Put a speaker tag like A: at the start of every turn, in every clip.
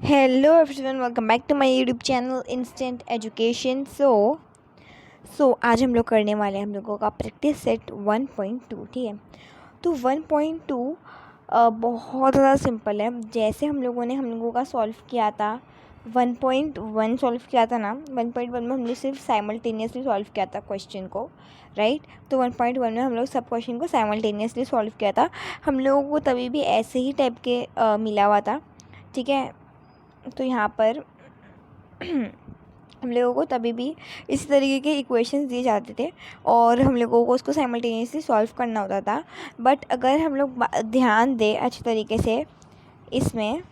A: Hello everyone, welcome back to my YouTube channel instant education. So आज हम लोग करने वाले हैं हम लोगों का प्रैक्टिस सेट 1.2। ठीक है, तो 1.2 बहुत ज़्यादा सिंपल है। जैसे हम लोगों का सॉल्व किया था 1.1 सॉल्व किया था ना। 1.1 में हम लोग सिर्फ साइमल्टेनियसली सॉल्व किया था क्वेश्चन को, राइट। तो 1.1 में हम लोग सब क्वेश्चन को साइमल्टेनियसली सॉल्व किया था। हम लोगों को तभी भी ऐसे ही टाइप के मिला हुआ था, ठीक है। तो यहाँ पर हम लोगों को तभी भी इसी तरीके के इक्वेशंस दिए जाते थे और हम लोगों को उसको साइमल्टेनियसली सॉल्व करना होता था। बट अगर हम लोग ध्यान दें अच्छे तरीके से इसमें,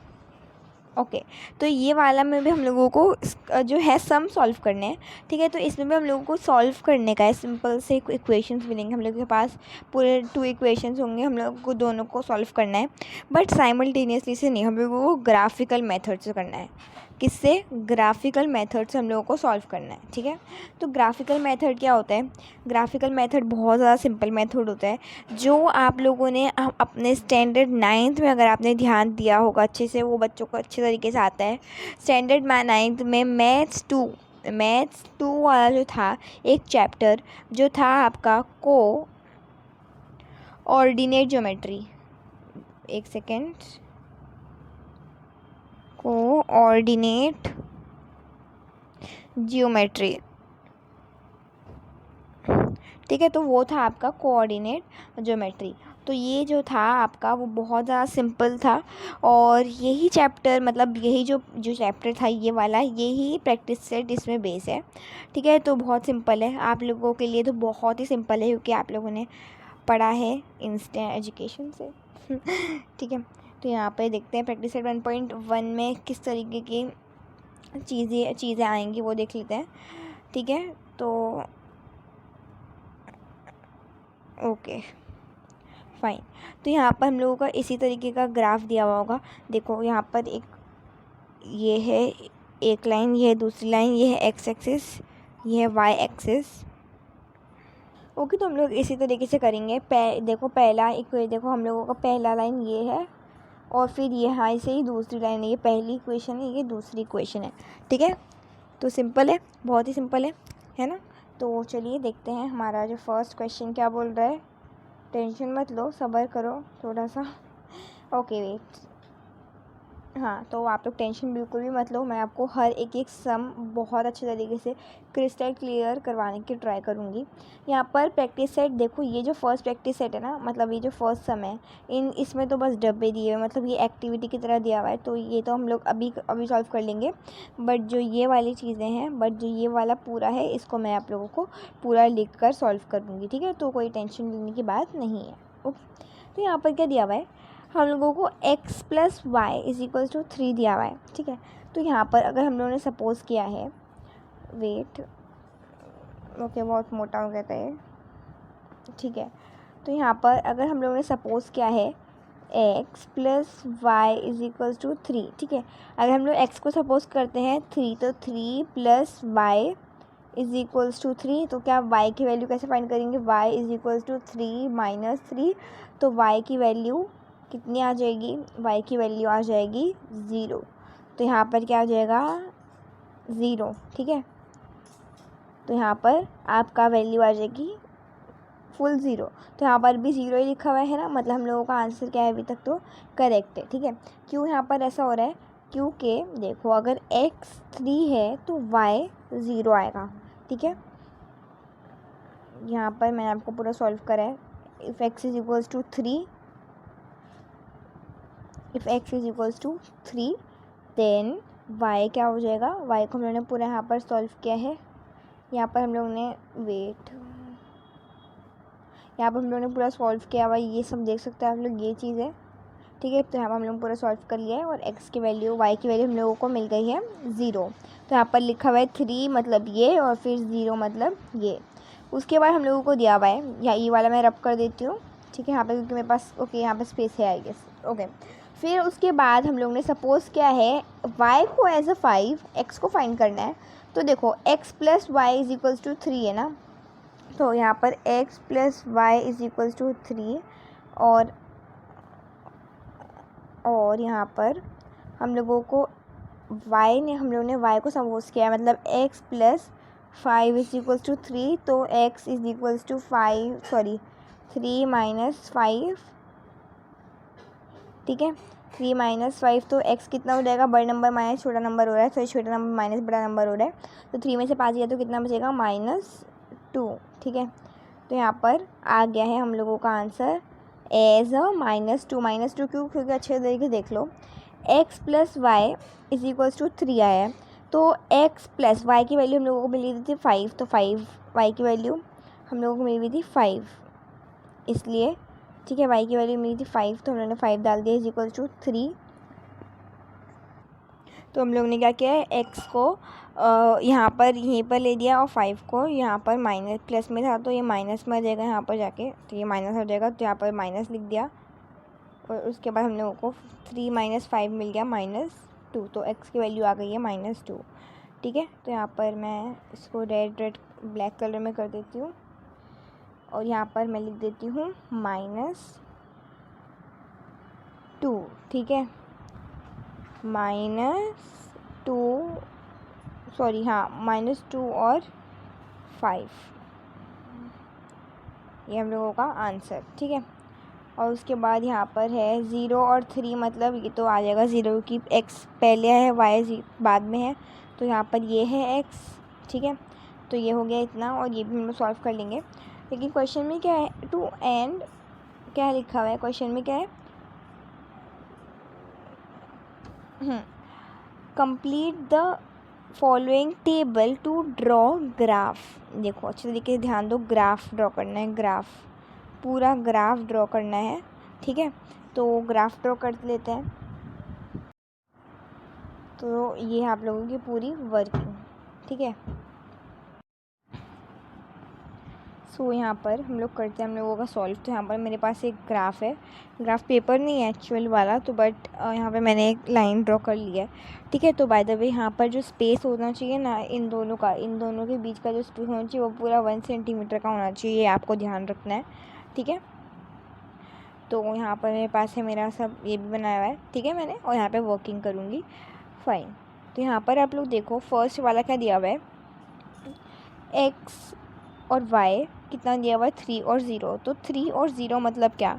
A: ओके, तो ये वाला में भी हम लोगों को जो है सम सॉल्व करने हैं, ठीक है। तो इसमें भी हम लोगों को सॉल्व करने का है। सिंपल से इक्वेशंस मिलेंगे हम लोगों के पास, पूरे 2 इक्वेशंस होंगे, हम लोगों को दोनों को सॉल्व करना है। बट साइमल्टेनियसली से नहीं, हम लोगों को ग्राफिकल मेथड से करना है। किससे? ग्राफिकल मेथड से हम लोगों को सॉल्व करना है, ठीक है। तो ग्राफिकल मेथड क्या होता है? ग्राफिकल मेथड बहुत ज़्यादा सिंपल मेथड होता है, जो आप लोगों ने अपने स्टैंडर्ड 9th में अगर आपने ध्यान दिया होगा अच्छे से, वो बच्चों को अच्छे तरीके से आता है। स्टैंडर्ड 9th में मैथ्स टू वाला जो था एक चैप्टर, जो था आपका कोऑर्डिनेट ज्योमेट्री। एक सेकेंड, कोऑर्डिनेट ज्योमेट्री, ठीक है। तो वो था आपका कोऑर्डिनेट ज्योमेट्री। तो ये जो था आपका वो बहुत ज़्यादा सिंपल था और यही चैप्टर, मतलब यही जो चैप्टर था ये वाला, यही प्रैक्टिस सेट इसमें बेस है, ठीक है। तो बहुत सिंपल है आप लोगों के लिए, तो बहुत ही सिंपल है क्योंकि आप लोगों ने पढ़ा है इंस्टेंट एजुकेशन से ठीक है। तो यहाँ पे देखते हैं प्रैक्टिस सेट 1.1 में किस तरीके की चीज़ें आएंगी, वो देख लेते हैं, ठीक है। तो ओके फाइन। तो यहाँ पर हम लोगों का इसी तरीके का ग्राफ दिया हुआ होगा। देखो यहाँ पर ये है एक लाइन, ये है दूसरी लाइन, ये है एक्स एक्सिस, ये है वाई एक्सिस। ओके, तो हम लोग इसी तरीके से करेंगे। देखो देखो हम लोगों का पहला लाइन ये है और फिर ये यहाँ से ही दूसरी लाइन है। ये पहली इक्वेशन है, ये दूसरी इक्वेशन है, ठीक है। तो सिंपल है, बहुत ही सिंपल है ना। तो चलिए देखते हैं हमारा जो फर्स्ट क्वेश्चन क्या बोल रहा है। टेंशन मत लो, सब्र करो थोड़ा सा। ओके वेट, हाँ, तो आप लोग टेंशन बिल्कुल भी मत लो। मैं आपको हर एक सम बहुत अच्छे तरीके से क्रिस्टल क्लियर करवाने की ट्राई करूँगी। यहाँ पर प्रैक्टिस सेट देखो, ये जो फर्स्ट प्रैक्टिस सेट है ना, मतलब ये जो फर्स्ट सम है, इसमें तो बस डब्बे दिए हुए, मतलब ये एक्टिविटी की तरह दिया हुआ है, तो ये तो हम लोग अभी सॉल्व कर लेंगे। बट जो ये वाली चीज़ें हैं, बट जो ये वाला पूरा है, इसको मैं आप लोगों को पूरा लिख कर सॉल्व कर दूँगी, ठीक है। तो कोई टेंशन लेने की बात नहीं है। ओके, तो यहाँ पर क्या दिया हुआ है, हम लोगों को x plus y is equals to 3 दिया हुआ है, ठीक है। तो यहाँ पर अगर हम लोगों ने सपोज़ किया है, वेट, ओके, बहुत मोटा हो गया था ये, ठीक है। तो यहाँ पर अगर हम लोगों ने सपोज़ किया है x plus y is equals to 3, ठीक है। अगर हम लोग x को सपोज़ करते हैं 3, तो 3 plus y is equals to 3, तो क्या y की वैल्यू कैसे फाइंड करेंगे? y is equals to 3 minus 3, तो y की वैल्यू कितनी आ जाएगी? y की वैल्यू आ जाएगी 0। तो यहाँ पर क्या आ जाएगा? 0, ठीक है। तो यहाँ पर आपका वैल्यू आ जाएगी फुल 0। तो यहाँ पर भी 0 ही लिखा हुआ है ना, मतलब हम लोगों का आंसर क्या है? अभी तक तो करेक्ट है, ठीक है। क्यों यहाँ पर ऐसा हो रहा है? क्योंकि देखो, अगर x 3 है तो y 0 आएगा, ठीक है। यहाँ पर मैंने आपको पूरा सॉल्व करा है। If x is equals to 3, if x is equals to 3, then y क्या हो जाएगा? y को हम लोगों ने पूरा यहाँ पर सॉल्व किया है। यहाँ पर हम लोगों ने यहाँ पर हम लोगों ने पूरा सॉल्व किया हुआ, ये सब देख सकते हैं आप लोग, ये चीज़ है, ठीक है। तो यहाँ पर हम लोग पूरा सॉल्व कर लिया है और x की वैल्यू, y की वैल्यू हम लोगों को मिल गई है 0। तो यहाँ पर लिखा हुआ है 3 मतलब ये, और फिर 0 मतलब ये। उसके बाद हम लोगों को दिया हुआ है, या ये वाला मैं रब कर देती हूँ, ठीक है, यहाँ पर, क्योंकि मेरे पास, ओके, यहाँ पर स्पेस है आई गेस, ओके। फिर उसके बाद हम लोग ने सपोज़ किया है y को एज अ 5, x को फाइंड करना है। तो देखो x plus y is equals to 3 है ना, तो यहाँ पर x plus y is equals to 3, और यहाँ पर हम लोगों को वाई ने हम लोग ने वाई को सपोज किया है, मतलब x plus 5 is equals to 3, तो x is equals to 3 minus 5, ठीक है। 3 माइनस 5, तो x कितना हो जाएगा, बड़ा नंबर माइनस छोटा नंबर हो रहा है, फिर छोटा नंबर माइनस बड़ा नंबर हो रहा है, तो 3 में से 5 गया तो कितना बचेगा, -2, ठीक है। तो यहाँ पर आ गया है हम लोगों का आंसर एज अ -2 क्यों, क्योंकि अच्छे तरीके देख लो, x plus y is equals to 3 आया है, तो x प्लस वाई की वैल्यू हम लोगों को मिली थी 5, तो 5 वाई की वैल्यू हम लोगों को मिली थी 5, इसलिए ठीक है वाई की वैल्यू मिली थी 5, तो हम लोगों ने 5 डाल दिया इज इक्वल्स टू 3। तो हम लोग ने क्या किया है, x को यहाँ पर यहीं पर ले दिया और 5 को यहाँ पर माइनस प्लस में था, तो ये माइनस में आ जाएगा यहाँ पर जाके, तो ये माइनस हो जाएगा, तो यहाँ पर माइनस लिख दिया, और उसके बाद हम लोगों को 3 माइनस 5 मिल गया -2, तो x की वैल्यू आ गई है -2, ठीक है। तो यहाँ पर मैं इसको रेड ब्लैक कलर में कर देती हूँ, और यहाँ पर मैं लिख देती हूँ -2, ठीक है, -2 और 5, ये हम लोगों का आंसर, ठीक है। और उसके बाद यहाँ पर है 0 और 3, मतलब ये तो आ जाएगा 0 की x पहले है y बाद में है, तो यहाँ पर ये है x, ठीक है। तो ये हो गया इतना, और ये भी हम लोग सॉल्व कर लेंगे, लेकिन क्वेश्चन में क्या है, टू एंड क्या लिखा हुआ है क्वेश्चन में, क्या है, complete the following table to draw graph. देखो अच्छे तरीके से ध्यान दो, ग्राफ ड्रॉ करना है, ग्राफ पूरा ग्राफ ड्रॉ करना है, ठीक है। तो ग्राफ ड्रॉ कर लेते हैं, तो ये आप लोगों की पूरी वर्किंग, ठीक है। सो यहाँ पर हम लोग करते हैं हम लोगों का सॉल्व। तो यहाँ पर मेरे पास एक ग्राफ है, ग्राफ पेपर नहीं है एक्चुअल वाला, तो बट यहाँ पे मैंने एक लाइन ड्रॉ कर लिया है, ठीक है। तो बाय द वे यहाँ पर जो स्पेस होना चाहिए ना इन दोनों के बीच का जो स्पेस होना चाहिए वो पूरा 1 सेंटीमीटर का होना चाहिए, ये आपको ध्यान रखना है, ठीक है। तो यहाँ पर मेरे पास है मेरा सब ये भी बनाया हुआ है, ठीक है मैंने, और यहाँ पे वर्किंग करूँगी, फाइन। तो यहाँ पर आप लोग देखो फर्स्ट वाला क्या दिया हुआ है, x और y कितना दिया हुआ है, 3 और 0, तो 3 और 0 मतलब क्या,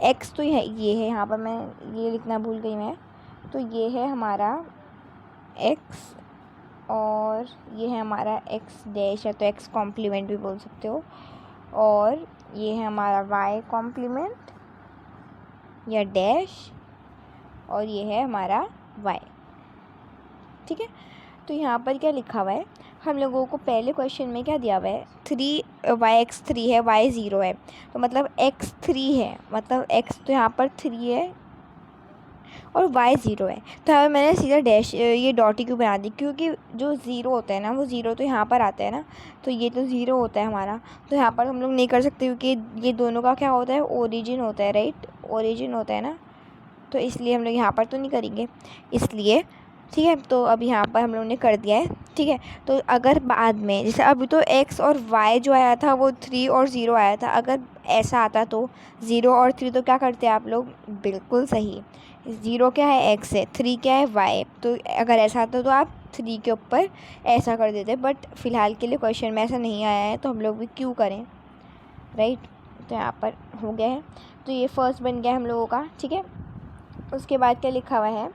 A: x तो ये है, यहाँ पर मैं ये लिखना भूल गई मैं, तो ये है हमारा x और ये है हमारा x डैश है, तो x कॉम्प्लीमेंट भी बोल सकते हो, और ये है हमारा y कॉम्प्लीमेंट या डैश, और ये है हमारा y, ठीक है। तो यहाँ पर क्या लिखा हुआ है, हम लोगों को पहले क्वेश्चन में क्या दिया हुआ है, 3 3 है, y 0 है, तो मतलब x 3 है, मतलब x तो यहाँ पर 3 है और y 0 है, तो यहाँ पर मैंने सीधा डैश ये डॉट ही क्यों बना दी, क्योंकि जो 0 होता है ना वो 0 तो यहाँ पर आता है ना, तो ये तो 0 होता है हमारा, तो यहाँ पर हम लोग नहीं कर सकते क्योंकि ये दोनों का क्या होता है, ओरिजिन होता है, राइट, ओरिजिन होता है ना, तो इसलिए हम लोग यहाँ पर तो नहीं करेंगे, इसलिए ठीक है। तो अब यहाँ पर हम लोगों ने कर दिया है, ठीक है। तो अगर बाद में जैसे अभी तो x और y जो आया था वो 3 और 0 आया था, अगर ऐसा आता तो 0 और 3 तो क्या करते हैं आप लोग, बिल्कुल सही, 0 क्या है x है, 3 क्या है y, तो अगर ऐसा आता तो आप 3 के ऊपर ऐसा कर देते, बट फ़िलहाल के लिए क्वेश्चन में ऐसा नहीं आया है, तो हम लोग भी क्यों करें, राइट। तो यहाँ पर हो गया है, तो ये फर्स्ट बन गया हम लोगों का, ठीक है। उसके बाद क्या लिखा हुआ है,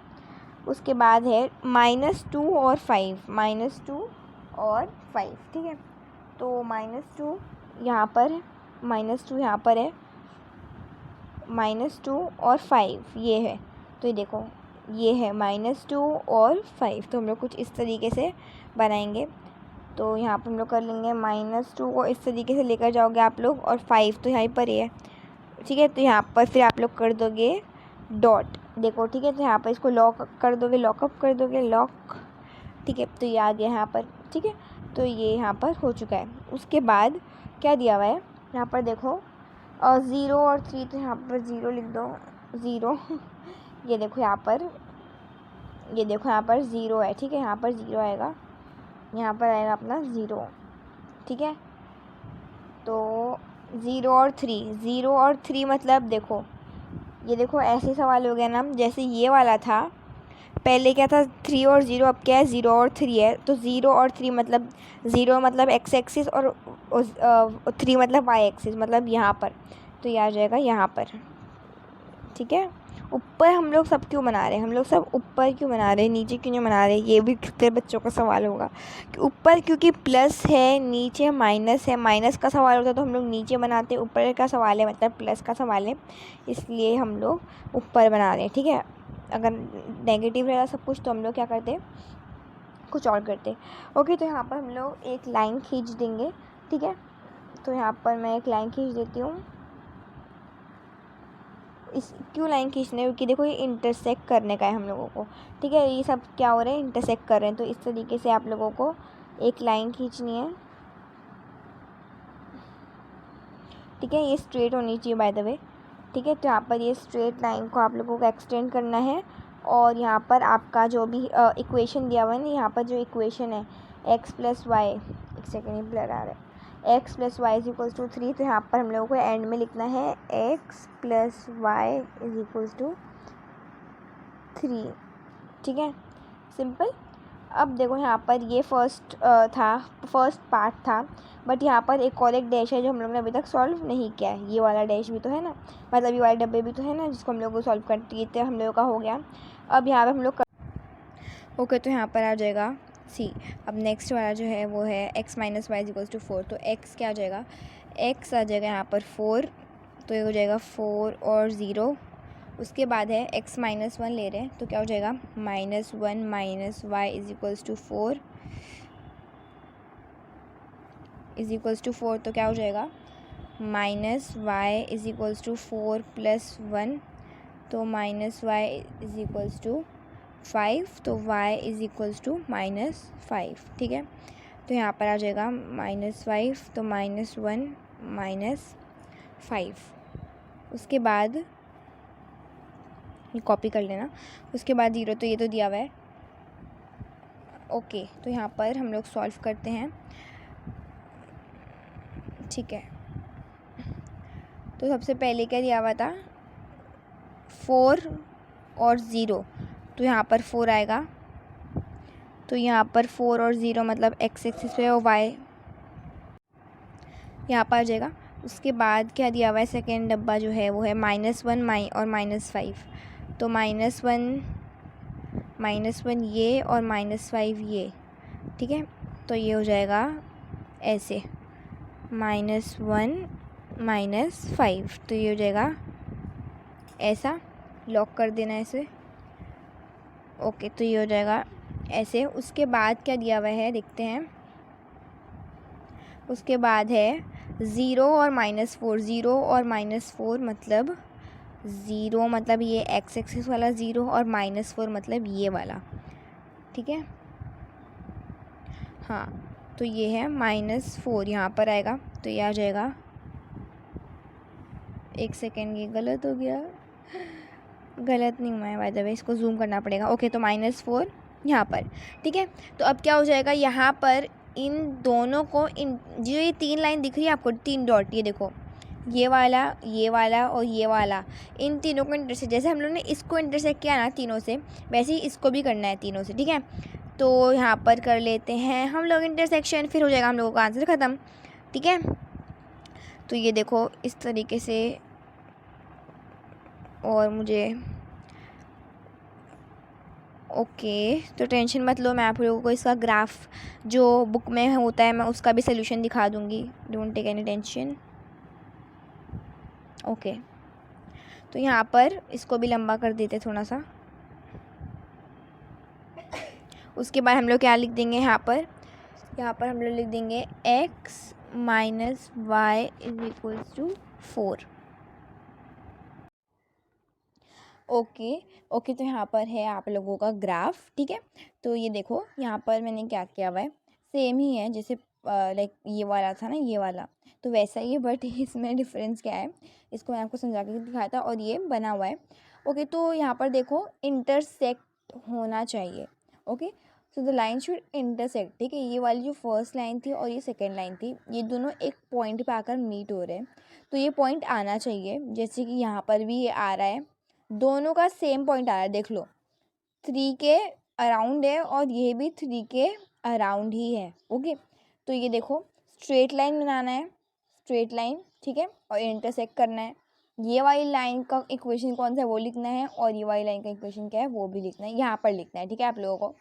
A: उसके बाद है -2 और 5, -2 और 5, ठीक है। तो -2 यहाँ पर है, -2 यहाँ पर है, -2 और 5 ये है, तो ये देखो ये है -2 और 5, तो हम लोग कुछ इस तरीके से बनाएंगे। तो यहाँ पर हम लोग कर लेंगे -2 को इस तरीके से लेकर जाओगे आप लोग, और 5 तो यहाँ पर ही है, ठीक है। तो यहाँ पर फिर आप लोग कर दोगे डॉट, देखो ठीक है, तो यहाँ पर इसको लॉक कर दोगे, लॉकअप कर दोगे, लॉक, ठीक है। तो ये आ गया यहाँ पर, ठीक है। तो ये यहाँ पर हो चुका है। उसके बाद क्या दिया हुआ है यहाँ पर देखो, 0 और 3, तो यहाँ पर 0 लिख दो, 0 ये देखो यहाँ पर, ये देखो यहाँ पर 0 है, ठीक है, यहाँ पर 0 आएगा, यहाँ पर आएगा अपना 0, ठीक है। तो 0 और 3, 0 और 3 मतलब देखो, ये देखो ऐसे सवाल हो गया ना, जैसे ये वाला था पहले क्या था 3 और 0, अब क्या है 0 और 3 है। तो 0 और 3 मतलब 0 मतलब x एक्सिस और 3 मतलब y एक्सिस, मतलब यहाँ पर। तो ये आ जाएगा यहाँ पर, ठीक है। ऊपर हम लोग सब क्यों बना रहे हैं, हम लोग सब ऊपर क्यों बना रहे हैं, नीचे क्यों नहीं बना रहे, ये भी कितने बच्चों का सवाल होगा कि ऊपर क्योंकि प्लस है नीचे माइनस है। माइनस का सवाल होता तो हम लोग नीचे बनाते, ऊपर का सवाल है मतलब प्लस का सवाल है, इसलिए हम लोग ऊपर बना रहे हैं, ठीक है। अगर नेगेटिव रहेगा सब कुछ तो हम लोग क्या करते, कुछ और करते। ओके, तो यहाँ पर हम लोग एक लाइन खींच देंगे, ठीक है। तो यहाँ पर मैं एक लाइन खींच देती हूँ। इस क्यों लाइन खींचने, क्योंकि देखो ये इंटरसेक्ट करने का है हम लोगों को, ठीक है। ये सब क्या हो रहा है, इंटरसेक्ट कर रहे हैं। तो इस तरीके से आप लोगों को एक लाइन खींचनी है, ठीक है। ये स्ट्रेट होनी चाहिए बाय द वे, ठीक है। तो यहाँ पर ये स्ट्रेट लाइन को आप लोगों को एक्सटेंड करना है। और यहाँ पर आपका जो भी इक्वेशन दिया हुआ है ना, यहाँ पर जो इक्वेशन है x प्लस वाई, एक सेकेंड ये ब्लर आ रहा है, x plus y is equals to 3। तो यहाँ पर हम लोगों को एंड में लिखना है x plus y is equals to 3, ठीक है, सिंपल। अब देखो यहाँ पर ये फर्स्ट पार्ट था, बट यहाँ पर एक और एक डैश है जो हम लोग ने अभी तक सॉल्व नहीं किया है। ये वाला डैश भी तो है ना, मतलब ये वाले डब्बे भी तो है ना, जिसको हम लोग को सॉल्व करते थे, हम लोगों का हो गया। अब यहाँ पे हम लोग ओके, तो यहाँ पर आ जाएगा सी। अब नेक्स्ट वाला जो है वो है x minus y equals to 4। तो x क्या आ जाएगा, x आ जाएगा यहाँ पर 4, तो ये हो जाएगा 4 और 0। उसके बाद है x माइनस 1 ले रहे हैं, तो क्या हो जाएगा -1 minus y is equals to 4 is equals to 4। तो क्या हो जाएगा minus y is equals to 4 plus 1, तो minus y is equals to 5, तो y इज इक्वल्स टू -5, ठीक है। तो यहाँ पर आ जाएगा -5, तो -1 -5। उसके बाद ये कॉपी कर लेना, उसके बाद 0, तो ये तो दिया हुआ है। ओके, तो यहाँ पर हम लोग सॉल्व करते हैं, ठीक है। तो सबसे पहले क्या दिया हुआ था 4 और 0, तो यहाँ पर 4 आएगा, तो यहाँ पर 4 और 0 मतलब x एक्सिस पे और y यहाँ पर आ जाएगा। उसके बाद क्या दिया हुआ है सेकेंड डब्बा जो है वो है -1 और -5, तो -1 ये और -5 ये, ठीक है। तो ये हो जाएगा ऐसे -1 -5, तो ये हो जाएगा ऐसा, लॉक कर देना ऐसे। ओके, तो ये हो जाएगा ऐसे। उसके बाद क्या दिया हुआ है देखते हैं। उसके बाद है 0 और -4, 0 और -4 मतलब 0 मतलब ये x एक्सिस वाला 0 और -4 मतलब ये वाला, ठीक है। हाँ, तो ये है -4 यहाँ पर आएगा, तो ये आ जाएगा, एक सेकेंड ये गलत हो गया, गलत नहीं हुआ है बाय द वे, इसको जूम करना पड़ेगा। ओके, तो -4 यहाँ पर, ठीक है। तो अब क्या हो जाएगा यहाँ पर इन दोनों को, इन जो ये 3 लाइन दिख रही है आपको, 3 डॉट, ये देखो ये वाला और ये वाला, इन तीनों को इंटरसेक्ट, जैसे हम लोग ने इसको इंटरसेक्ट किया ना तीनों से, वैसे ही इसको भी करना है तीनों से, ठीक है। तो यहाँ पर कर लेते हैं हम लोग इंटरसेक्शन, फिर हो जाएगा हम लोगों का आंसर ख़त्म, ठीक है। तो ये देखो इस तरीके से, और मुझे ओके, तो टेंशन मत लो, मैं आप लोगों को इसका ग्राफ जो बुक में होता है मैं उसका भी सोल्यूशन दिखा दूँगी, don't take any tension. Okay, तो यहाँ पर इसको भी लंबा कर देते थोड़ा सा। उसके बाद हम लोग क्या लिख देंगे यहाँ पर हम लोग लिख देंगे x minus y is equals to 4। Okay, तो यहाँ पर है आप लोगों का ग्राफ, ठीक है। तो ये देखो यहाँ पर मैंने क्या किया हुआ है, सेम ही है जैसे लाइक ये वाला था ना, ये वाला तो वैसा ही है, बट इसमें डिफरेंस क्या है इसको मैं आपको समझा के दिखाया था, और ये बना हुआ है। ओके, तो यहाँ पर देखो इंटरसेक्ट होना चाहिए। Okay, so the line should intersect, ठीक है। ये वाली जो फर्स्ट लाइन थी और ये सेकेंड लाइन थी, ये दोनों एक पॉइंट पे आकर मीट हो रहे हैं, तो ये पॉइंट आना चाहिए, जैसे कि यहाँ पर भी ये आ रहा है, दोनों का सेम पॉइंट आ रहा है, देख लो 3 के अराउंड है और ये भी 3 के अराउंड ही है। ओके, तो ये देखो स्ट्रेट लाइन बनाना है, स्ट्रेट लाइन, ठीक है, और इंटरसेक्ट करना है। ये वाली लाइन का इक्वेशन कौन सा है वो लिखना है, और ये वाली लाइन का इक्वेशन क्या है वो भी लिखना है, यहाँ पर लिखना है। ठीक है, आप लोगों को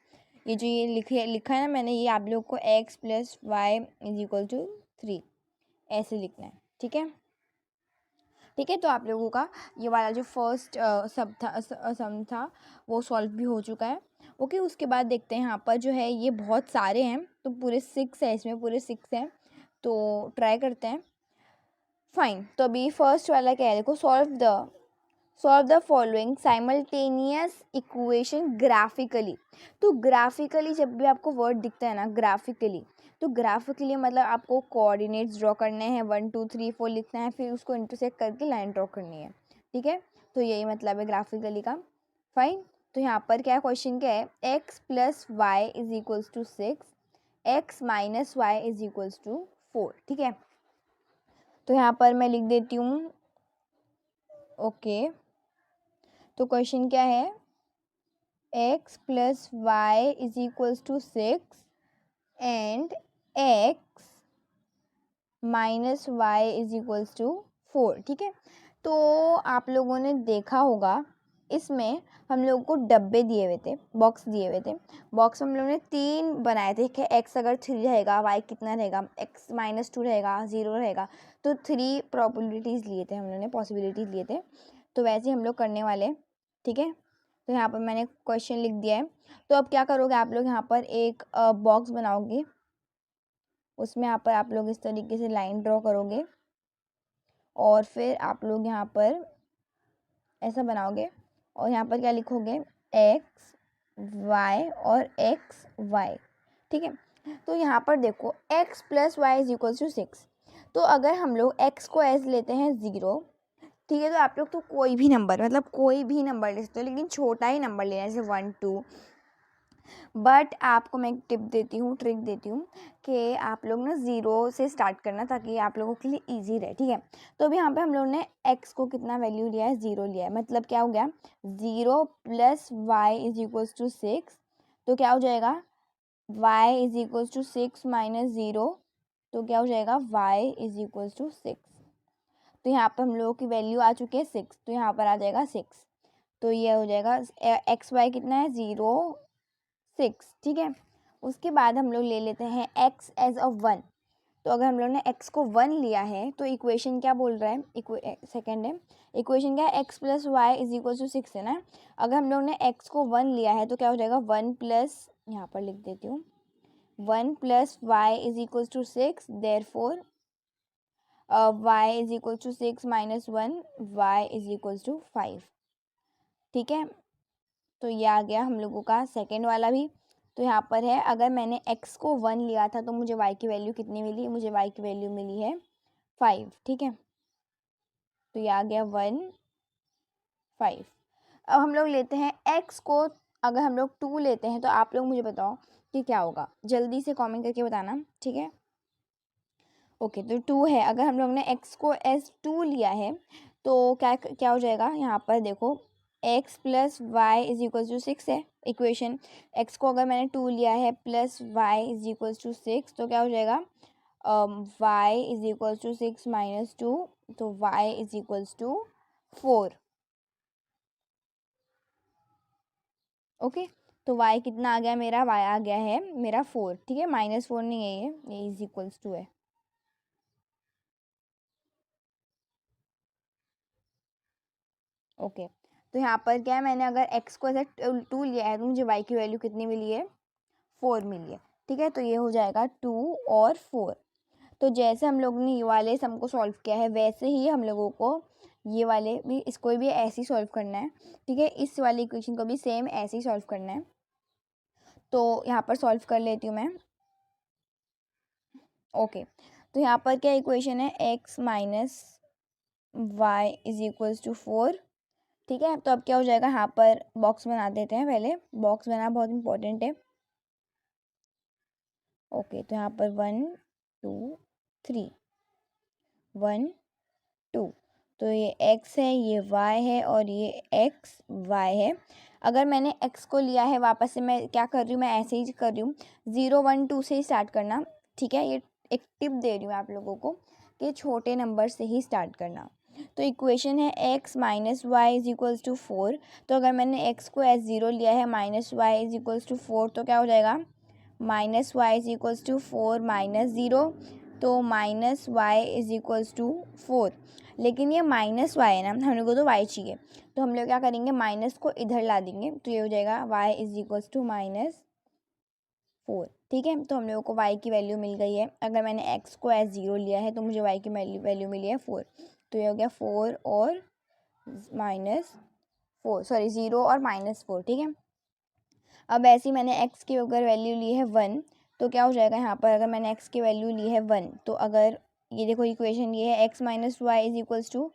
A: ये जो ये लिखा है ना मैंने, ये आप लोगों को x + y = 3 ऐसे लिखना है। ठीक है, ठीक है, तो आप लोगों का ये वाला जो फर्स्ट सम था वो सॉल्व भी हो चुका है। ओके, उसके बाद देखते हैं यहाँ पर जो है ये बहुत सारे हैं, तो पूरे 6 है, इसमें पूरे 6 हैं, तो ट्राई करते हैं। फाइन, तो अभी फर्स्ट वाला क्या है, देखो solve the following simultaneous equation graphically. तो ग्राफिकली जब भी आपको वर्ड दिखता है ना ग्राफिकली, तो ग्राफिकली मतलब आपको कोऑर्डिनेट्स ड्रॉ करने हैं, 1 2 3 4 लिखना है, फिर उसको इंटरसेक्ट करके लाइन ड्रॉ करनी है। ठीक है, तो यही मतलब है ग्राफिकली का। फाइन, तो यहाँ पर क्या क्वेश्चन क्या है, x + y = 6, x - y = 4। ठीक है, तो यहाँ पर मैं लिख देती हूँ। ओके, तो क्वेश्चन क्या है, x + y = 6 and x - y = 4। ठीक है, तो आप लोगों ने देखा होगा इसमें हम लोगों को डब्बे दिए हुए थे, बॉक्स दिए हुए थे। बॉक्स में हम लोगों ने 3 बनाए थे कि x अगर 3 रहेगा, y कितना रहेगा, x - 2 रहेगा, 0 रहेगा, तो 3 प्रोबेबिलिटीज़ लिए थे हम लोगों ने, पॉसिबिलिटीज़ लिए थे। तो वैसे हम लोग करने वाले। ठीक है, तो यहाँ पर मैंने क्वेश्चन लिख दिया है। तो अब क्या करोगे आप लोग, यहाँ पर एक बॉक्स बनाओगे, उसमें यहाँ पर आप लोग इस तरीके से लाइन ड्रॉ करोगे, और फिर आप लोग यहाँ पर ऐसा बनाओगे, और यहाँ पर क्या लिखोगे, x y और x y। ठीक है, तो यहाँ पर देखो x + y = 6, तो अगर हम लोग x को एज लेते हैं 0, ठीक है, तो आप लोग तो कोई भी नंबर, मतलब कोई भी नंबर ले सकते हो, लेकिन छोटा ही नंबर लेना है, जैसे 1 2। बट आपको मैं एक टिप देती हूँ, ट्रिक देती हूँ कि आप लोग ना 0 से स्टार्ट करना, ताकि आप लोगों के लिए ईजी रहे। ठीक है, तो अभी यहाँ पे हम लोग ने x को कितना वैल्यू लिया है, 0 लिया है, मतलब क्या हो गया, 0 + y = 6, तो क्या हो जाएगा, y = 6 - 0, तो क्या हो जाएगा, y = 6। तो यहाँ पर हम लोगों की वैल्यू आ चुकी है 6, तो यहाँ पर आ जाएगा 6, तो ये हो जाएगा एक्स वाई कितना है, 0 6। ठीक है, उसके बाद हम लोग ले लेते हैं x एज अ 1। तो अगर हम लोग ने x को 1 लिया है, तो इक्वेशन क्या बोल रहा है, सेकेंड है, इक्वेशन क्या है, x + y = 6 है ना। अगर हम लोग ने x को 1 लिया है, तो क्या हो जाएगा, 1 प्लस, यहाँ पर लिख देती हूँ, 1 + y = 6, देयरफॉर y = 6 - 1, y = 5। ठीक है, तो ये आ गया हम लोगों का सेकेंड वाला भी। तो यहाँ पर है, अगर मैंने x को 1 लिया था, तो मुझे y की वैल्यू कितनी मिली, मुझे y की वैल्यू मिली है 5। ठीक है, तो ये आ गया 1 5। अब हम लोग लेते हैं x को, अगर हम लोग 2 लेते हैं, तो आप लोग मुझे बताओ कि क्या होगा, जल्दी से कमेंट करके बताना। ठीक है, ओके, तो 2 है, अगर हम लोग ने x को एज 2 लिया है, तो क्या क्या हो जाएगा, यहाँ पर देखो x + y = 6 है इक्वेशन। x को अगर मैंने 2 लिया है, प्लस y = 6, तो क्या हो जाएगा, y = 6 - 2, तो y = 4। ओके, तो y कितना आ गया मेरा, y आ गया है मेरा 4। ठीक है, -4 नहीं है, ये = है। ओके, तो यहाँ पर क्या है, मैंने अगर x को ऐसे 2 लिया है, तो मुझे y की वैल्यू कितनी मिली है, 4 मिली है। ठीक है, तो ये हो जाएगा 2 और 4। तो जैसे हम लोगों ने ये वाले सम को सॉल्व किया है, वैसे ही हम लोगों को ये वाले भी, इसको भी ऐसे ही सॉल्व करना है। ठीक है, इस वाले इक्वेशन को भी सेम ऐसे ही सॉल्व करना है। तो यहाँ पर सॉल्व कर लेती हूँ मैं। ओके, तो यहाँ पर क्या इक्वेशन है, x - y = 4। ठीक है, तो अब क्या हो जाएगा, यहाँ पर बॉक्स बना देते हैं, पहले बॉक्स बनाना बहुत इंपॉर्टेंट है। ओके, तो यहाँ पर 1 2 3, 1 2, तो ये x है, ये y है, और ये x y है। अगर मैंने x को लिया है वापस से, मैं क्या कर रही हूँ, मैं ऐसे ही कर रही हूँ 0 1 2 से ही स्टार्ट करना, ठीक है। ये एक टिप दे रही हूँ आप लोगों को कि छोटे नंबर से ही स्टार्ट करना। तो इक्वेशन है x minus y is equals to 4। तो अगर मैंने x को एज 0 लिया है, minus y is equals to 4, तो क्या हो जाएगा, minus y is equals to 4 minus 0, तो minus y is equals to 4। लेकिन ये माइनस वाई है ना, हम लोग को तो वाई चाहिए, तो हम लोग क्या करेंगे, माइनस को इधर ला देंगे, तो ये हो जाएगा y is equals to minus 4, ठीक है। तो हम लोगों को y की वैल्यू मिल गई है। अगर मैंने x को एज 0 लिया है तो मुझे y की वैल्यू मिली है 4। तो ये हो गया 4 और माइनस 4, सॉरी 0 और माइनस 4, ठीक है। अब ऐसे ही मैंने x की अगर वैल्यू ली है 1, तो क्या हो जाएगा यहाँ पर, अगर मैंने x की वैल्यू ली है 1, तो अगर ये देखो इक्वेशन ये है x minus y is equals to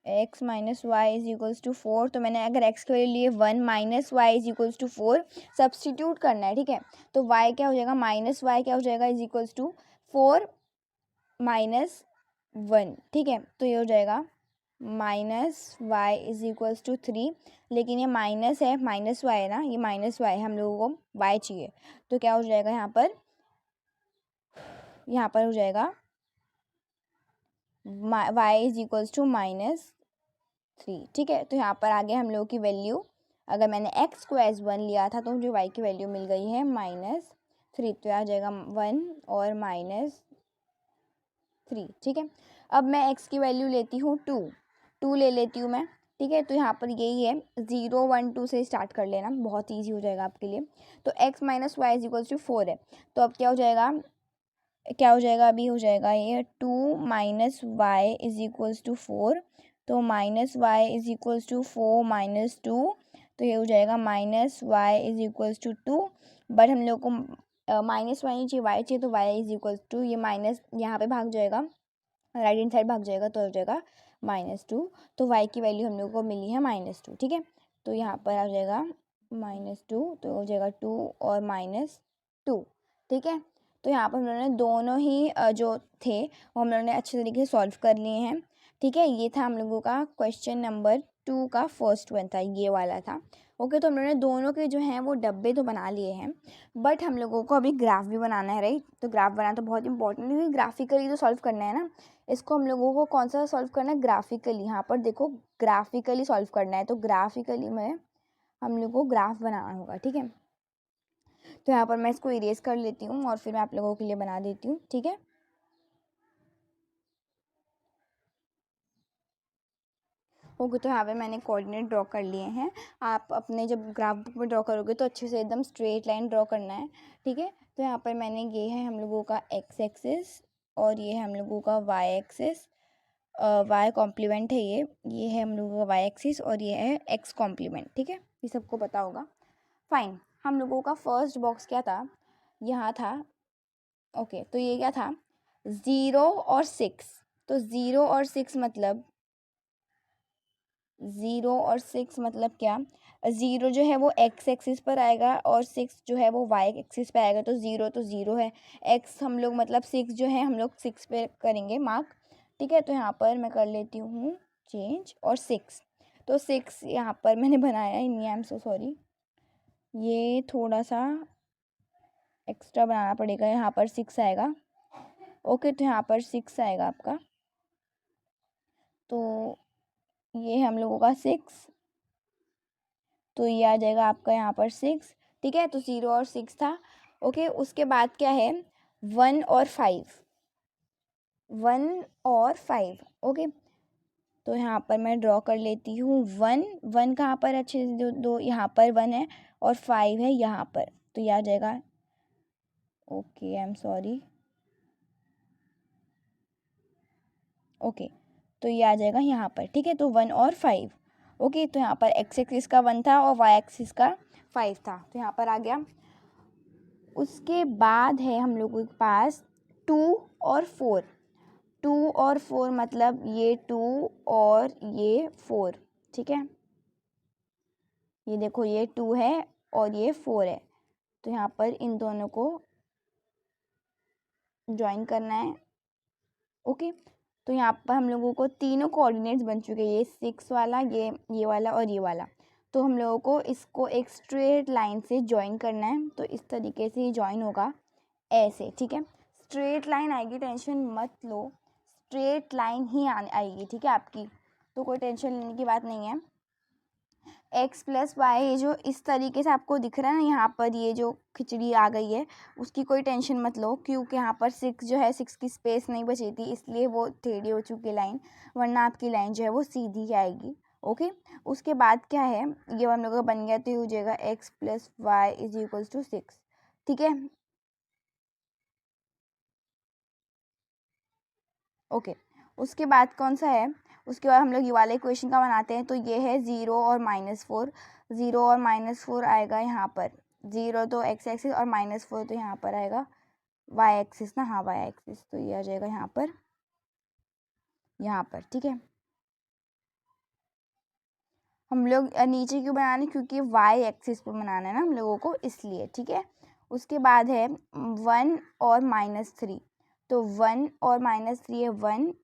A: x minus y is equals to 4। तो मैंने अगर x की वैल्यू ली है 1, minus y is equals to 4, substitute करना है, ठीक है। तो y क्या हो जाएगा, माइनस वाई क्या हो जाएगा, इज इक्वल्स टू 4 माइनस 1, ठीक है। तो ये हो जाएगा minus y is equals to 3, लेकिन ये माइनस है, माइनस वाई है ना, ये माइनस वाई, हम लोगों को y चाहिए। तो क्या हो जाएगा यहाँ पर हो जाएगा y is equals to minus 3, ठीक है। तो यहाँ पर आगे हम लोगों की वैल्यू, अगर मैंने x को एज 1 लिया था तो मुझे y की वैल्यू मिल गई है माइनस 3, तो आ जाएगा 1 और माइनस 3, ठीक है। अब मैं x की वैल्यू लेती हूँ 2 ले लेती हूँ मैं, ठीक है। तो यहाँ पर यही है 0 1 2 से स्टार्ट कर लेना, बहुत ईजी हो जाएगा आपके लिए। तो x minus y is equals to 4 है, तो अब क्या हो जाएगा, अभी हो जाएगा ये 2 minus y is equals to 4। तो minus y is equals to 4 minus 2, तो ये हो जाएगा minus y is equals to 2। But हम लोग को माइनस वाई नहीं चाहिए, वाई चाहिए, तो वाई इज इक्वल्स टू, ये माइनस यहाँ पे भाग जाएगा, राइट हैंड साइड भाग जाएगा, तो हो जाएगा -2। तो वाई की वैल्यू हम लोग को मिली है -2, ठीक है। तो यहाँ पर आ जाएगा -2, तो हो जाएगा 2 और -2, ठीक है। तो यहाँ पर हम लोगों ने दोनों ही जो थे वो हम लोगों ने अच्छे तरीके से सॉल्व कर लिए हैं, ठीक है। ये था हम लोगों का क्वेश्चन नंबर 2 का फर्स्ट वन था, ये वाला था। ओके, तो हम लोगों ने दोनों के जो हैं वो डब्बे तो बना लिए हैं, बट हम लोगों को अभी ग्राफ भी बनाना है, राइट। तो ग्राफ बनाना तो बहुत इंपॉर्टेंट है, क्योंकि ग्राफिकली तो सॉल्व करना है ना। इसको हम लोगों को कौन सा सॉल्व करना है, ग्राफिकली। यहाँ पर देखो ग्राफिकली सॉल्व करना है, तो ग्राफिकली में हम लोग को ग्राफ बनाना होगा, ठीक है। तो यहाँ पर मैं इसको इरेज कर लेती हूँ और फिर मैं आप लोगों के लिए बना देती हूँ, ठीक है। ओके, तो यहाँ पे मैंने कोऑर्डिनेट ड्रॉ कर लिए हैं। आप अपने जब ग्राफ बुक में ड्रॉ करोगे तो अच्छे से एकदम स्ट्रेट लाइन ड्रॉ करना है, ठीक है। तो यहाँ पर मैंने ये है हम लोगों का एक्स एक्सिस और ये है हम लोगों का वाई एक्सिस, वाई कॉम्प्लीमेंट है ये है हम लोगों का वाई एक्सिस और ये है एक्स कॉम्प्लीमेंट, ठीक है। ये सबको पता होगा, फाइन। हम लोगों का फर्स्ट बॉक्स क्या था, यहाँ था। ओके, तो ये क्या था, 0 और 6। तो 0 और 6 मतलब 0 और 6 मतलब क्या, 0 जो है वो x एक्सिस पर आएगा और 6 जो है वो y एक्सिस पर आएगा। तो 0 है, x हम लोग मतलब 6 जो है हम लोग 6 पे करेंगे मार्क, ठीक है। तो यहाँ पर मैं कर लेती हूँ चेंज और 6, तो 6 यहाँ पर मैंने बनाया ही नहीं, आई एम सो सॉरी, ये थोड़ा सा एक्स्ट्रा बनाना पड़ेगा, यहाँ पर 6 आएगा। ओके, तो यहाँ पर 6 आएगा आपका, तो ये हम लोगों का 6, तो ये आ जाएगा आपका यहाँ पर 6, ठीक है। तो 0 और 6 था। ओके, उसके बाद क्या है, 1 और 5, 1 और 5। ओके, तो यहाँ पर मैं ड्रॉ कर लेती हूँ 1 कहाँ पर, अच्छे से दो यहाँ पर 1 है और 5 है यहाँ पर, तो ये आ जाएगा, okay I am sorry, okay, तो ये आ जाएगा यहाँ पर, ठीक है। तो 1 और 5। ओके, तो यहाँ पर एक्स एक्सिस का 1 था और वाई एक्सिस का 5 था, तो यहाँ पर आ गया। उसके बाद है हम लोगों के पास 2 और 4। 2 और 4 मतलब ये 2 और ये 4, ठीक है। ये देखो ये 2 है और ये 4 है, तो यहाँ पर इन दोनों को ज्वाइन करना है। ओके, तो यहाँ पर हम लोगों को तीनों कोऑर्डिनेट्स बन चुके हैं, ये 6 वाला, ये वाला और ये वाला। तो हम लोगों को इसको एक स्ट्रेट लाइन से ज्वाइन करना है। तो इस तरीके से ये ज्वाइन होगा ऐसे, ठीक है। स्ट्रेट लाइन आएगी, टेंशन मत लो, स्ट्रेट लाइन ही आएगी, ठीक है आपकी, तो कोई टेंशन लेने की बात नहीं है। एक्स प्लस वाई, ये जो इस तरीके से आपको दिख रहा है ना यहाँ पर, ये जो खिचड़ी आ गई है उसकी कोई टेंशन मत लो, क्योंकि यहाँ पर 6 जो है 6 की स्पेस नहीं बची थी, इसलिए वो टेढ़ी हो चुकी लाइन, वरना आपकी लाइन जो है वो सीधी ही आएगी। ओके, उसके बाद क्या है, ये हम लोग का बन गया, तो ये हो जाएगा x plus y is equals to 6, ठीक है। ओके, उसके बाद कौन सा है, उसके बाद हम लोग ये वाले इक्वेशन का बनाते हैं। तो ये है 0 और -4, 0 और -4 आएगा यहाँ पर, 0 तो एक्स एक्सिस और -4 तो यहाँ पर आएगा वाई एक्सिस ना, हाँ वाई एक्सिस, तो ये आ जाएगा यहाँ पर, ठीक है। हम लोग नीचे क्यों बनाने, क्योंकि वाई एक्सिस पर बनाना है ना हम लोगों को, इसलिए, ठीक है। उसके बाद है 1 और -3, तो 1 और -3 है, 1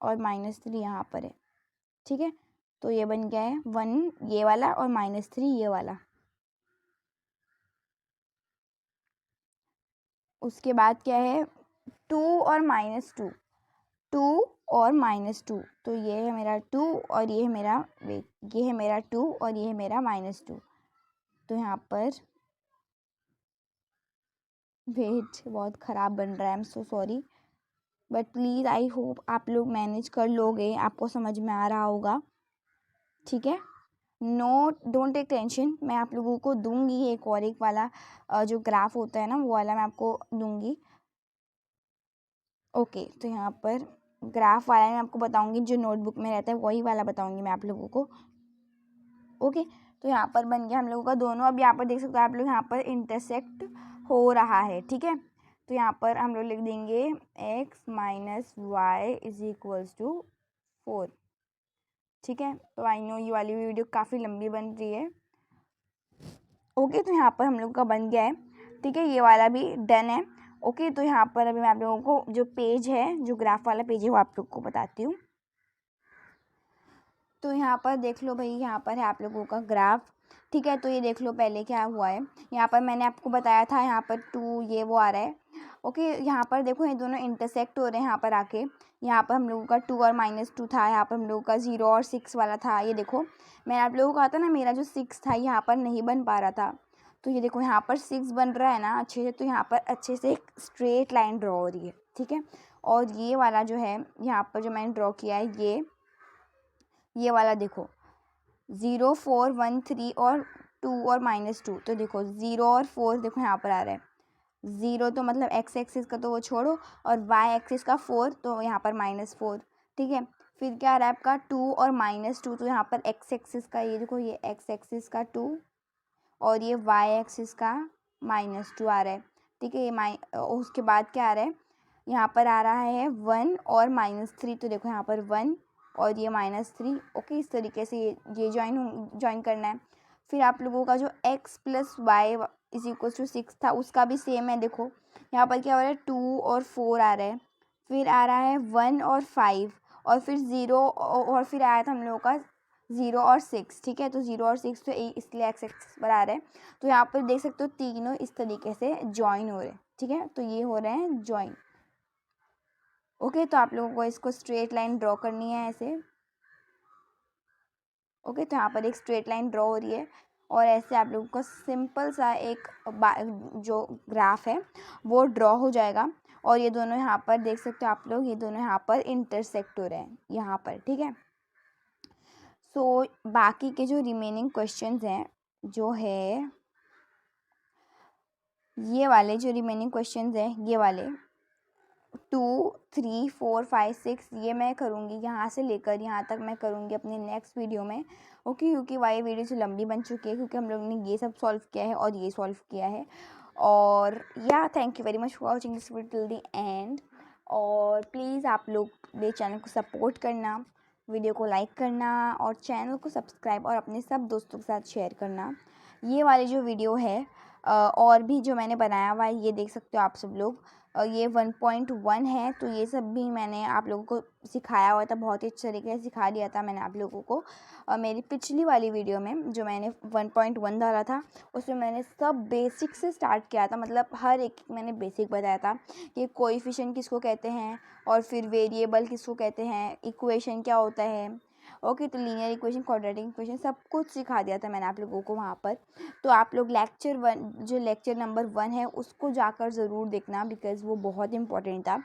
A: और -3 यहाँ पर है, ठीक है। तो ये बन गया है 1 ये वाला और -3 ये वाला। उसके बाद क्या है 2 और -2, 2 और -2, तो ये है मेरा 2 और ये है मेरा वेट, ये है मेरा 2 और ये है मेरा -2। तो यहाँ पर वेट बहुत ख़राब बन रहा है, I am so sorry, but please I hope आप लोग मैनेज कर लोगे, आपको समझ में आ रहा होगा, ठीक है। नो, डोंट टेक टेंशन, मैं आप लोगों को दूंगी एक और एक वाला जो ग्राफ होता है ना, वो वाला मैं आपको दूंगी। ओके, तो यहाँ पर ग्राफ वाला मैं आपको बताऊंगी, जो नोटबुक में रहता है वही वाला बताऊंगी मैं आप लोगों को। ओके, तो यहाँ पर बन गया हम लोगों का दोनों, अब यहाँ पर देख सकते हो आप लोग, यहाँ पर इंटरसेक्ट हो रहा है, ठीक है। तो यहाँ पर हम लोग लिख देंगे x - y is equals to 4, ठीक है। तो आई नो ये वाली वीडियो काफ़ी लंबी बन रही है। ओके, तो यहाँ पर हम लोग का बन गया है, ठीक है, ये वाला भी डन है। ओके, तो यहाँ पर अभी मैं आप लोगों को जो पेज है, जो ग्राफ वाला पेज है, वो आप लोग को बताती हूँ। तो यहाँ पर देख लो भाई, यहाँ पर है आप लोगों का ग्राफ, ठीक है। तो ये देख लो पहले क्या हुआ है, यहाँ पर मैंने आपको बताया था, यहाँ पर 2 ये वो आ रहा है। ओके, यहाँ पर देखो ये दोनों इंटरसेक्ट हो रहे हैं यहाँ पर आके, यहाँ पर हम लोगों का 2 और -2 था, यहाँ पर हम लोगों का 0 और 6 वाला था। ये देखो मैंने आप लोगों को कहा था ना, मेरा जो 6 था यहाँ पर नहीं बन पा रहा था, तो ये देखो यहाँ पर 6 बन रहा है ना अच्छे से, तो यहाँ पर अच्छे से एक स्ट्रेट लाइन ड्रॉ हो रही है, ठीक है। और ये वाला जो है यहाँ पर जो मैंने ड्रॉ किया है, ये वाला देखो 0 4 1 3 और 2 और -2, तो देखो 0 और 4 देखो यहाँ पर आ रहा है, 0 तो मतलब एक्स एक्सिस का तो वो छोड़ो, और वाई एक्सिस का 4, तो यहाँ पर -4, ठीक है। फिर क्या आ रहा है आपका 2 और -2, तो यहाँ पर एक्स एक्सिस का, ये देखो ये एक्स एक्सिस का 2 और ये वाई एक्सिस का -2 आ रहा है, ठीक है। ये उसके बाद क्या आ रहा है, यहाँ पर आ रहा है 1 और -3, तो देखो यहाँ पर 1 और ये -3। ओके, इस तरीके से ये ज्वाइन करना है। फिर आप लोगों का जो x + y is equal to 6 था, उसका भी सेम है, देखो यहाँ पर क्या हो रहा है 2 और 4 आ रहा है, फिर आ रहा है 1 और 5, और फिर 0 और फिर आया था हम लोगों का 0 और 6, ठीक है। तो 0 और 6 तो इसलिए एक्स एक्सिस पर आ रहे हैं, तो यहाँ पर देख सकते हो तीनों इस तरीके से ज्वाइन हो रहे हैं, ठीक है। तो ये हो रहे हैं ज्वाइन। ओके, तो आप लोगों को इसको स्ट्रेट लाइन ड्रॉ करनी है ऐसे। ओके, तो यहाँ पर एक स्ट्रेट लाइन ड्रॉ हो रही है, और ऐसे आप लोगों को सिंपल सा एक जो ग्राफ है वो ड्रॉ हो जाएगा। और ये दोनों यहाँ पर देख सकते हो आप लोग, ये दोनों यहाँ पर इंटरसेक्ट हो रहे हैं यहाँ पर, ठीक है। सो बाकी के जो रिमेनिंग क्वेश्चंस हैं, जो है ये वाले जो रिमेनिंग क्वेश्चंस हैं, ये वाले 2 3 4 5 6, ये मैं करूँगी यहाँ से लेकर यहाँ तक, मैं करूँगी अपनी नेक्स्ट वीडियो में। ओके, क्योंकि वाई वीडियो से लंबी बन चुकी है, क्योंकि हम लोग ने ये सब सॉल्व किया है और ये सॉल्व किया है। और या thank you very much for watching this video till the end. और प्लीज़ आप लोग मेरे चैनल को सपोर्ट करना, वीडियो को लाइक करना और चैनल को सब्सक्राइब और अपने सब दोस्तों के साथ शेयर करना। ये वाली जो वीडियो है और भी जो मैंने बनाया हुआ है ये देख सकते हो आप सब लोग। ये 1.1 है, तो ये सब भी मैंने आप लोगों को सिखाया हुआ था, बहुत ही अच्छे तरीके से सिखा दिया था मैंने आप लोगों को। मेरी पिछली वाली वीडियो में जो मैंने 1.1 डाला था उसमें मैंने सब बेसिक से स्टार्ट किया था, मतलब हर एक मैंने बेसिक बताया था कि कोएफिशिएंट किसको कहते हैं और फिर वेरिएबल किसको कहते हैं, इक्वेशन क्या होता है। ओके, तो लीनियर इक्वेशन, क्वाड्रेटिक इक्वेशन सब कुछ सिखा दिया था मैंने आप लोगों को वहाँ पर। तो आप लोग लेक्चर 1 जो लेक्चर नंबर 1 है उसको जाकर ज़रूर देखना, बिकॉज़ वो बहुत इम्पोर्टेंट था।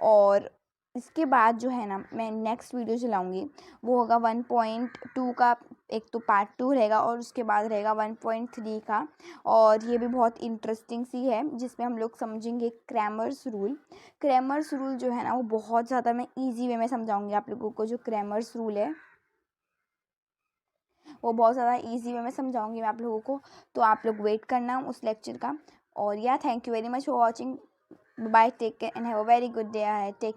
A: और इसके बाद जो है ना मैं नेक्स्ट वीडियो चलाऊँगी वो होगा 1.2 का, एक तो पार्ट 2 रहेगा और उसके बाद रहेगा 1.3 का। और ये भी बहुत इंटरेस्टिंग सी है जिसमें हम लोग समझेंगे क्रैमर्स रूल। क्रैमर्स रूल जो है ना वो बहुत ज़्यादा मैं ईजी वे में समझाऊंगी आप लोगों को। जो क्रैमर्स रूल है वो बहुत ज़्यादा ईजी वे में समझाऊंगी मैं आप लोगों को, तो आप लोग वेट करना उस लेक्चर का। और या thank you very much for watching. Bye, take care and have a very good day. Take